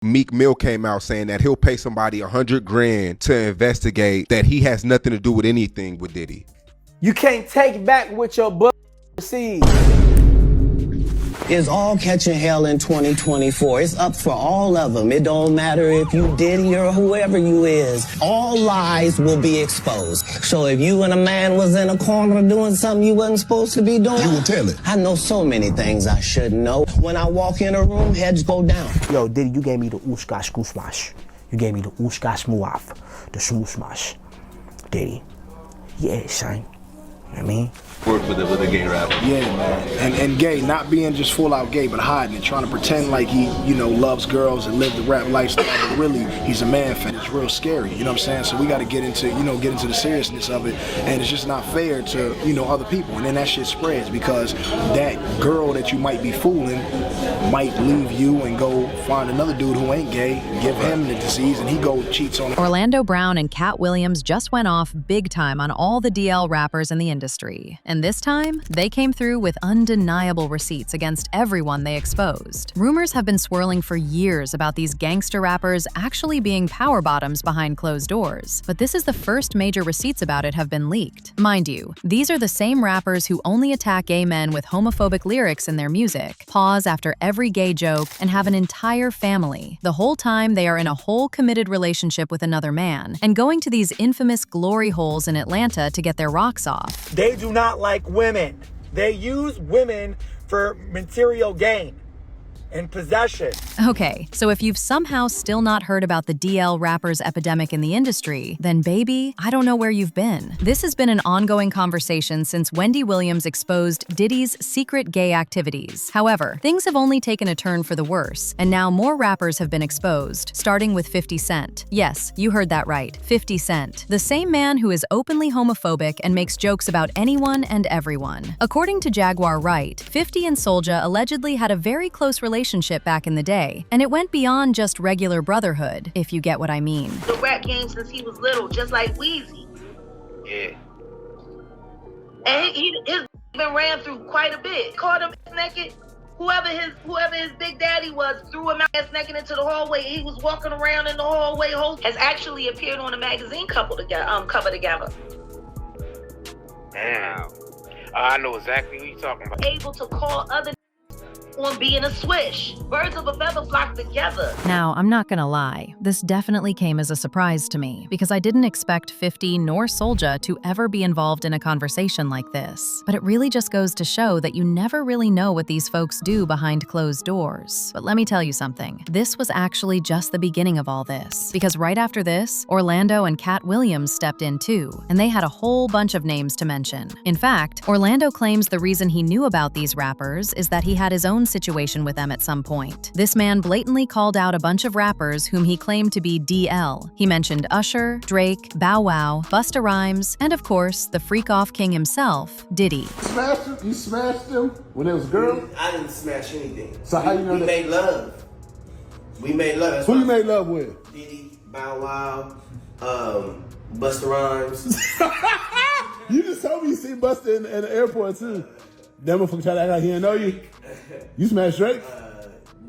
Meek Mill came out saying that he'll pay somebody 100 grand to investigate that he has nothing to do with anything with Diddy. You can't take back what your butt received. Is all catching hell in 2024. It's up for all of them. It don't matter if you Diddy or whoever you is. All lies will be exposed. So if you and a man was in a corner doing something you wasn't supposed to be doing, you will tell it. I know so many things I shouldn't know. When I walk in a room, heads go down. Yo, Diddy, you gave me the ooshkash goosmash. You gave me the ooshkash muaf, the smooshmash. Diddy. Yeah, son. You know what I mean? Work with a gay rapper. Yeah, man. And gay, not being just full out gay, but hiding it, trying to pretend like he, you know, loves girls and live the rap lifestyle, but really he's a man fan. It's real scary, you know what I'm saying? So we gotta get into the seriousness of it, and it's just not fair to, you know, other people. And then that shit spreads because that girl that you might be fooling might leave you and go find another dude who ain't gay, give him the disease, and he go cheats on her. Orlando Brown and Katt Williams just went off big time on all the DL rappers in the industry. And this time, they came through with undeniable receipts against everyone they exposed. Rumors have been swirling for years about these gangster rappers actually being power bottoms behind closed doors. But this is the first major receipts about it have been leaked. Mind you, these are the same rappers who only attack gay men with homophobic lyrics in their music, pause after every gay joke, and have an entire family. The whole time they are in a whole committed relationship with another man, and going to these infamous glory holes in Atlanta to get their rocks off. They do not like women. They use women for material gain and possession. Okay, so if you've somehow still not heard about the DL rappers epidemic in the industry, then baby, I don't know where you've been. This has been an ongoing conversation since Wendy Williams exposed Diddy's secret gay activities. However, things have only taken a turn for the worse, and now more rappers have been exposed, starting with 50 Cent. Yes, you heard that right, 50 Cent. The same man who is openly homophobic and makes jokes about anyone and everyone. According to Jaguar Wright, 50 and Soulja allegedly had a very close relationship back in the day, and it went beyond just regular brotherhood, if you get what I mean. The rap game since he was little, just like Weezy. Yeah. And his been ran through quite a bit. Caught him naked. Whoever his big daddy was threw him ass naked into the hallway. He was walking around in the hallway. Has actually appeared on a magazine cover together. Damn. I know exactly who you're talking about. Able to call other on being a swish. Birds of a feather flock together. Now, I'm not gonna lie, this definitely came as a surprise to me, because I didn't expect 50 nor Soulja to ever be involved in a conversation like this. But it really just goes to show that you never really know what these folks do behind closed doors. But let me tell you something, this was actually just the beginning of all this, because right after this, Orlando and Katt Williams stepped in too, and they had a whole bunch of names to mention. In fact, Orlando claims the reason he knew about these rappers is that he had his own situation with them at some point. This man blatantly called out a bunch of rappers whom he claimed to be DL. He mentioned Usher, Drake, Bow Wow, Busta Rhymes, and of course, the freak-off king himself, Diddy. Smashed him? You smashed him when it was a girl? I didn't smash anything. So how you know we that? made love. We made love. That's Who you why- made love with? Diddy, Bow Wow, Busta Rhymes. You just told me you seen Busta in the airport too. That motherfucker tried to act like he didn't know you. You smashed Drake?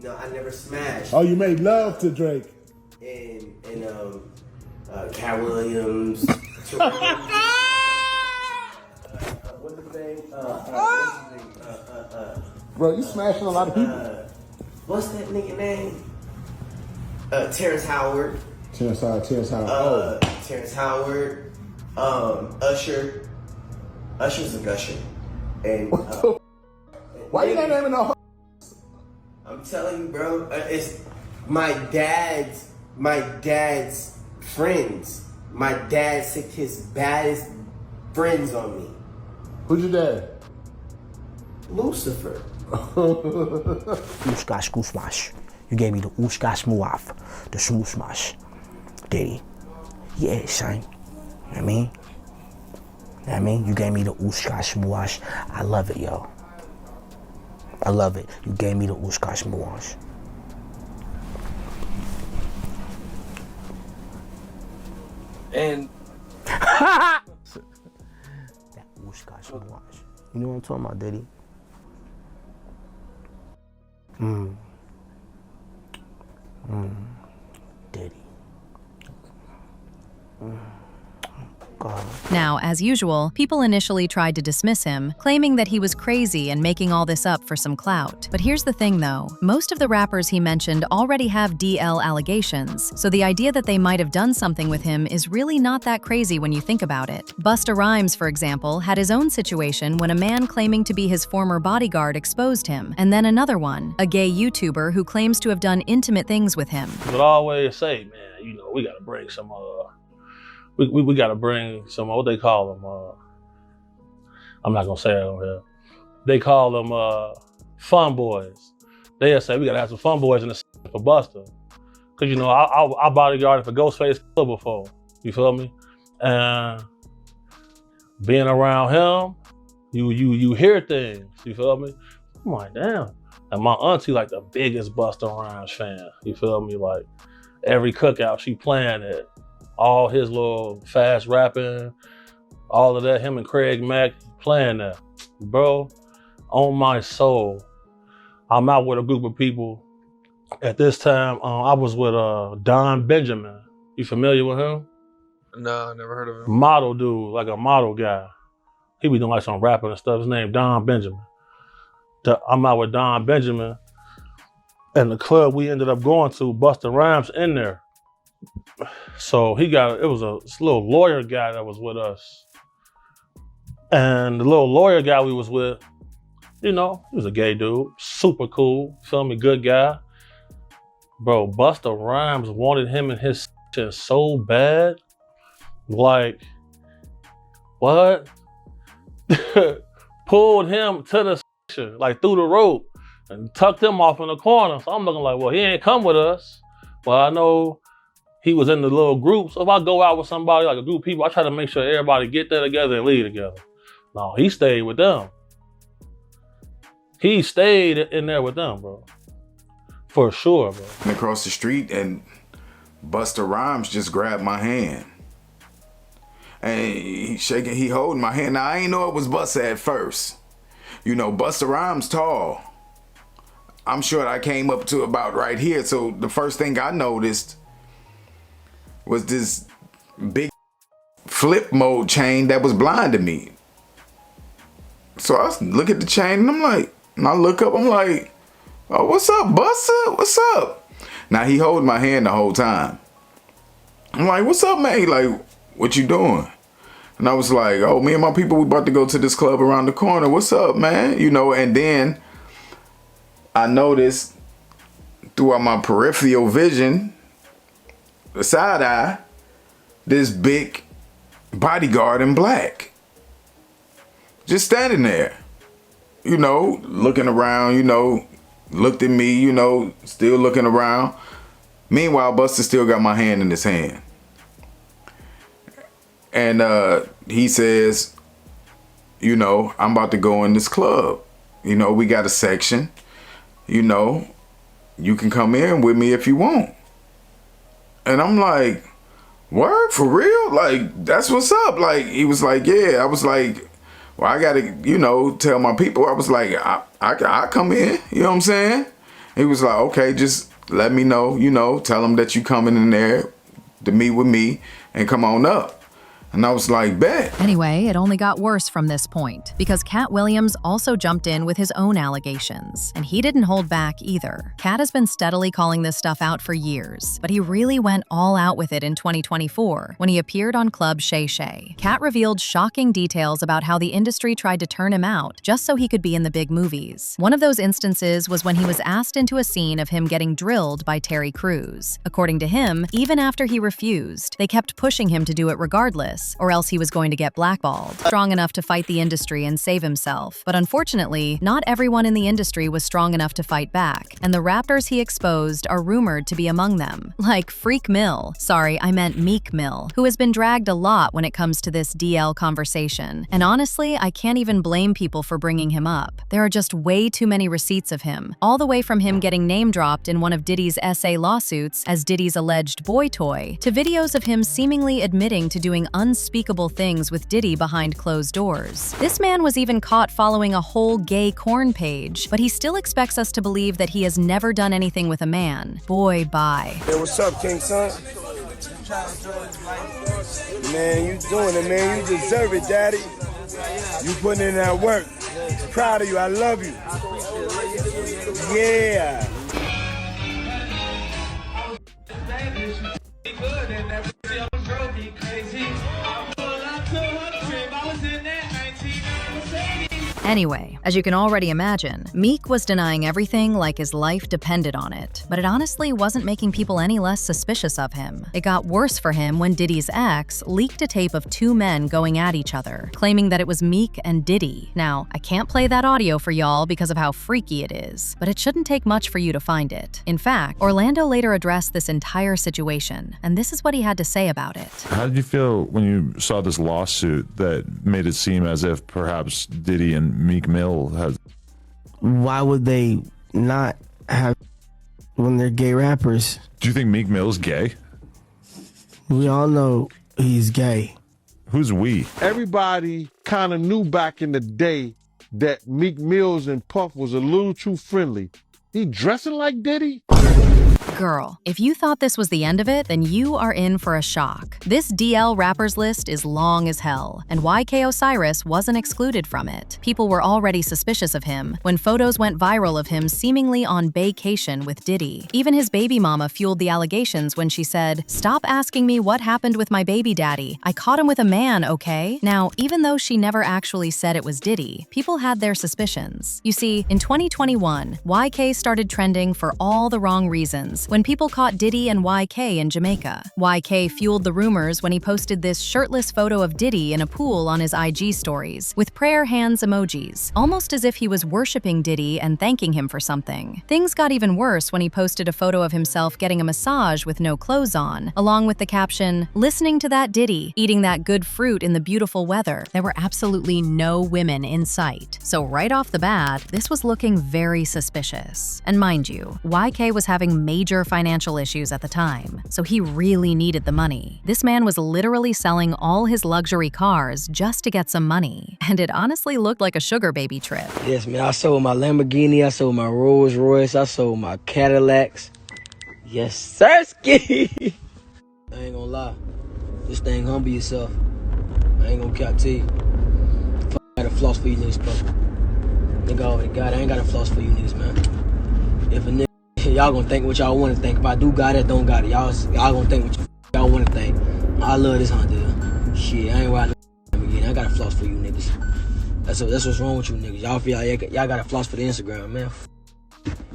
No, I never smashed. Oh, you made love to Drake. And Katt Williams. What's his name? Bro, you smashing a lot of people. What's that nigga name? Terrence Howard. Terrence Howard. Terrence Howard. Usher. Usher's a gusher. And why you not naming no? I'm telling you, bro, it's my dad's friends. My dad sicked his baddest friends on me. Who's your dad? Lucifer. Ooshkash goosmash. You gave me the ooshkash muaf, the smooshmash. Diddy. Yeah, son. You know what I mean? You gave me the ooshkash muash. I love it, yo. I love it. You gave me the ooshkash muash. And that ooshkash muash. You know what I'm talking about, Diddy? God. Now, as usual, people initially tried to dismiss him, claiming that he was crazy and making all this up for some clout. But here's the thing though, most of the rappers he mentioned already have DL allegations, so the idea that they might have done something with him is really not that crazy when you think about it. Busta Rhymes, for example, had his own situation when a man claiming to be his former bodyguard exposed him, and then another one, a gay YouTuber who claims to have done intimate things with him. But I always say, man, you know, we gotta bring some, we gotta bring some, what they call them, I'm not gonna say it on here. They call them fun boys. They'll say we gotta have some fun boys in the for Busta. Cause you know, I bodyguarded for Ghostface before, you feel me? And being around him, you hear things, you feel me? I'm like, damn. And my auntie like the biggest Busta Rhymes fan, you feel me? Like every cookout she playing it, all his little fast rapping, all of that, him and Craig Mack playing that. Bro, on my soul, I'm out with a group of people. At this time, I was with Don Benjamin. You familiar with him? No, I never heard of him. Model dude, like a model guy. He be doing like some rapping and stuff. His name Don Benjamin. I'm out with Don Benjamin, and the club we ended up going to, Busta Rhymes in there. So it was a little lawyer guy that was with us. And the little lawyer guy we was with, you know, he was a gay dude, super cool, feel me, good guy. Bro, Busta Rhymes wanted him and his shit so bad. Like, what? Pulled him to the like through the rope and tucked him off in the corner. So I'm looking like, well, he ain't come with us. But I know he was in the little group. So if I go out with somebody, like a group of people, I try to make sure everybody get there together and leave together. No, he stayed with them. He stayed in there with them, bro. For sure, bro. And across the street, and Busta Rhymes just grabbed my hand. And he holding my hand. Now, I ain't know it was Busta at first. You know, Busta Rhymes tall. I'm sure I came up to about right here. So the first thing I noticed was this big flip mode chain that was blinding me. So I look at the chain and I'm like, and I look up, I'm like, oh, what's up, Busta? What's up? Now he holding my hand the whole time. I'm like, what's up, man? He like, what you doing? And I was like, oh, me and my people, we about to go to this club around the corner. What's up, man? You know, and then I noticed throughout my peripheral vision, the side eye, this big bodyguard in black. Just standing there, you know, looking around, you know, looked at me, you know, still looking around. Meanwhile, Busta still got my hand in his hand. And he says, you know, I'm about to go in this club. You know, we got a section. You know, you can come in with me if you want. And I'm like, word, for real? Like, that's what's up. Like, he was like, yeah. I was like, well, I got to, you know, tell my people. I was like, I come in. You know what I'm saying? He was like, okay, just let me know, you know, tell them that you coming in there to meet with me and come on up. And I was like, bet. Anyway, it only got worse from this point, because Katt Williams also jumped in with his own allegations, and he didn't hold back either. Katt has been steadily calling this stuff out for years, but he really went all out with it in 2024 when he appeared on Club Shay Shay. Katt revealed shocking details about how the industry tried to turn him out just so he could be in the big movies. One of those instances was when he was asked into a scene of him getting drilled by Terry Crews. According to him, even after he refused, they kept pushing him to do it regardless, or else he was going to get blackballed. Strong enough to fight the industry and save himself. But unfortunately, not everyone in the industry was strong enough to fight back, and the rappers he exposed are rumored to be among them. Like Freak Mill, sorry, I meant Meek Mill, who has been dragged a lot when it comes to this DL conversation. And honestly, I can't even blame people for bringing him up. There are just way too many receipts of him, all the way from him getting name-dropped in one of Diddy's SA lawsuits as Diddy's alleged boy toy, to videos of him seemingly admitting to doing unspeakable things with Diddy behind closed doors. This man was even caught following a whole gay corn page, but he still expects us to believe that he has never done anything with a man. Boy, bye. Hey, what's up, King Son? Man, you doing it, man. You deserve it, Daddy. You putting in that work. Proud of you. I love you. Yeah. Anyway, as you can already imagine, Meek was denying everything like his life depended on it, but it honestly wasn't making people any less suspicious of him. It got worse for him when Diddy's ex leaked a tape of two men going at each other, claiming that it was Meek and Diddy. Now, I can't play that audio for y'all because of how freaky it is, but it shouldn't take much for you to find it. In fact, Orlando later addressed this entire situation, and this is what he had to say about it. How did you feel when you saw this lawsuit that made it seem as if perhaps Diddy and Meek Mill has... Why would they not have when they're gay rappers? Do you think Meek Mill's gay? We all know he's gay. Who's we? Everybody kind of knew back in the day that Meek Mills and Puff was a little too friendly. He dressing like Diddy? Girl, if you thought this was the end of it, then you are in for a shock. This DL rappers list is long as hell, and YK Osiris wasn't excluded from it. People were already suspicious of him when photos went viral of him seemingly on vacation with Diddy. Even his baby mama fueled the allegations when she said, "Stop asking me what happened with my baby daddy. I caught him with a man, okay?" Now, even though she never actually said it was Diddy, people had their suspicions. You see, in 2021, YK started trending for all the wrong reasons when people caught Diddy and YK in Jamaica. YK fueled the rumors when he posted this shirtless photo of Diddy in a pool on his IG stories, with prayer hands emojis, almost as if he was worshiping Diddy and thanking him for something. Things got even worse when he posted a photo of himself getting a massage with no clothes on, along with the caption, "Listening to that Diddy, eating that good fruit in the beautiful weather." There were absolutely no women in sight. So right off the bat, this was looking very suspicious. And mind you, YK was having major financial issues at the time, so he really needed the money. This man was literally selling all his luxury cars just to get some money, and it honestly looked like a sugar baby trip. Yes, man, I sold my Lamborghini, I sold my Rolls Royce, I sold my Cadillacs. Yes, sirski. I ain't gonna lie, this thing humble yourself. I ain't gonna cap to you. I got a floss for you niggas, bro. Nigga, already got it. I ain't got a floss for you niggas, man. If a nigga, y'all gonna think what y'all want to think. If I do got it, don't got it. Y'all gonna think what y'all want to think. I love this Honda. Shit, I ain't riding no again. I got a floss for you niggas. That's what's wrong with you niggas. Y'all feel like y'all got a floss for the Instagram, man.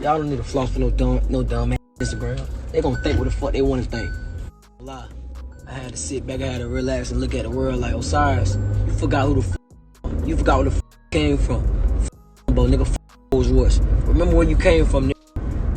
Y'all don't need a floss for no dumb ass Instagram. They gonna think what the fuck they want to think. Lie. I had to sit back, I had to relax and look at the world like, Osiris, you forgot who the fuck. You forgot where the fuck came from. Bro, nigga, Rolls Royce. Remember where you came from, nigga.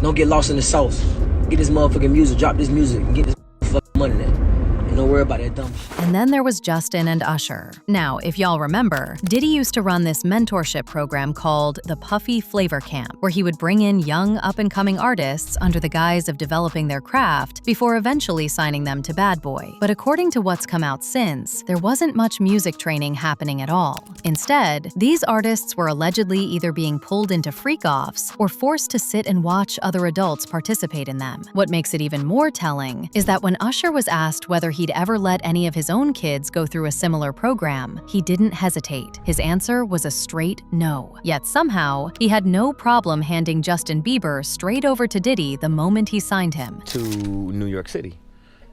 Don't get lost in the sauce. Get this motherfucking music, drop this music, and get this fucking money now. And don't worry about that dumb shit. And then there was Justin and Usher. Now, if y'all remember, Diddy used to run this mentorship program called the Puffy Flavor Camp, where he would bring in young up-and-coming artists under the guise of developing their craft before eventually signing them to Bad Boy. But according to what's come out since, there wasn't much music training happening at all. Instead, these artists were allegedly either being pulled into freak-offs or forced to sit and watch other adults participate in them. What makes it even more telling is that when Usher was asked whether he'd ever let any of his own kids go through a similar program, he didn't hesitate. His answer was a straight no. Yet somehow, he had no problem handing Justin Bieber straight over to Diddy the moment he signed him. To New York City.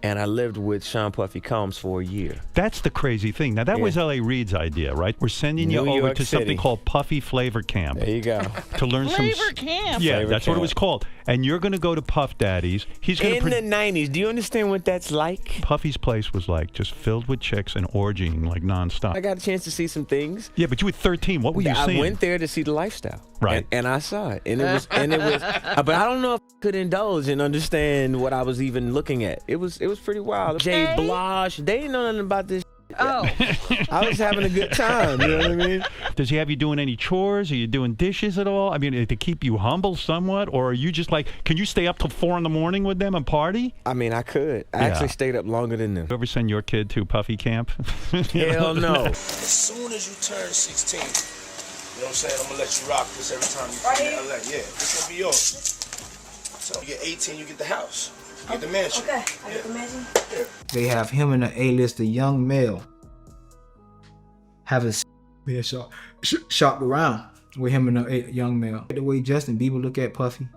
And I lived with Sean Puffy Combs for a year. That's the crazy thing. Now, that was L.A. Reid's idea, right? We're sending you over to something called Puffy Flavor Camp. There you go. To learn Flavor Camp. Yeah, Flavor that's Camp. what it was called. And you're going to go to Puff Daddy's. He's going In the 90s. Do you understand what that's like? Puffy's place was like just filled with chicks and orgying like nonstop. I got a chance to see some things. Yeah, but you were 13. What were you seeing? I went there to see the lifestyle. Right. And I saw it. And it was but I don't know if I could indulge and understand what I was even looking at. It was pretty wild. Jay Blige, they didn't know nothing about this. Oh. I was having a good time, you know what I mean? Does he have you doing any chores? Are you doing dishes at all? I mean, to keep you humble somewhat? Or are you just like, can you stay up till 4 in the morning with them and party? I mean, I could. I actually stayed up longer than them. You ever send your kid to Puffy Camp? Hell no. As soon as you turn 16, you know what I'm saying? I'm going to let you rock this every time you come to LA. Yeah, this going to be yours. So you get 18, you get the house. Get the mansion. Okay, I get the mansion. They have him and an A-lister young male having being shopped around with him and a young male. The way Justin Bieber look at Puffy,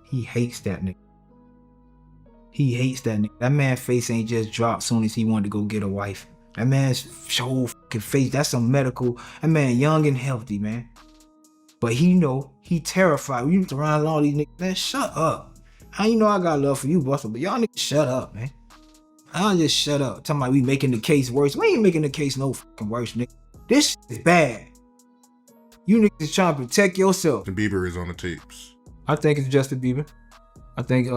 he hates that nigga. He hates that nigga. That man's face ain't just dropped soon as he wanted to go get a wife. That man's whole fucking face, that's some medical. That man young and healthy, man. But he know, he terrified. When you around all these niggas, man, shut up. I know I got love for you, Buster, but y'all niggas shut up, man. I'll just shut up. Talking about we making the case worse. We ain't making the case no fucking worse, nigga. This is bad. You niggas is trying to protect yourself. The Bieber is on the tapes. I think it's Justin Bieber. I think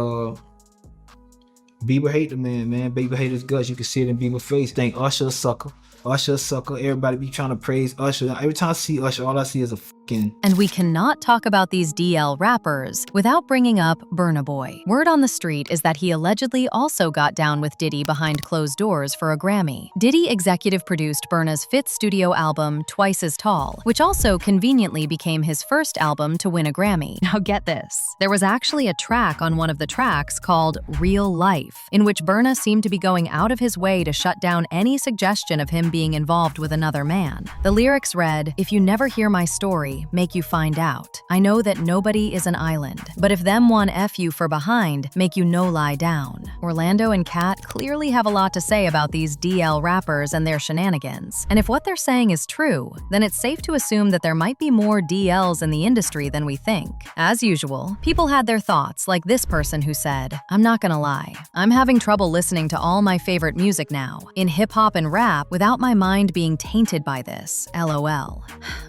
Bieber hate the man. Bieber hate his guts. You can see it in Bieber's face. Think Usher a sucker. Usher a sucker. Everybody be trying to praise Usher. Every time I see Usher, all I see is a fucking... And we cannot talk about these DL rappers without bringing up Burna Boy. Word on the street is that he allegedly also got down with Diddy behind closed doors for a Grammy. Diddy executive produced Burna's 5th studio album, Twice as Tall, which also conveniently became his first album to win a Grammy. Now get this. There was actually a track on one of the tracks called Real Life, in which Burna seemed to be going out of his way to shut down any suggestion of him being involved with another man. The lyrics read, "If you never hear my story, make you find out. I know that nobody is an island, but if them one F you for behind, make you no lie down." Orlando and Katt clearly have a lot to say about these DL rappers and their shenanigans. And if what they're saying is true, then it's safe to assume that there might be more DLs in the industry than we think. As usual, people had their thoughts, like this person who said, "I'm not gonna lie, I'm having trouble listening to all my favorite music now, in hip-hop and rap, without my mind being tainted by this, LOL.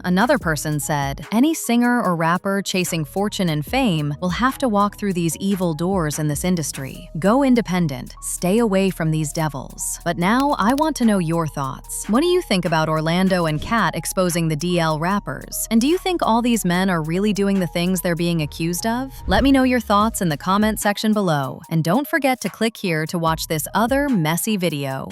Another person said, "Any singer or rapper chasing fortune and fame will have to walk through these evil doors in this industry. Go independent, stay away from these devils." But now I want to know your thoughts. What do you think about Orlando and Katt exposing the DL rappers? And do you think all these men are really doing the things they're being accused of? Let me know your thoughts in the comment section below. And don't forget to click here to watch this other messy video.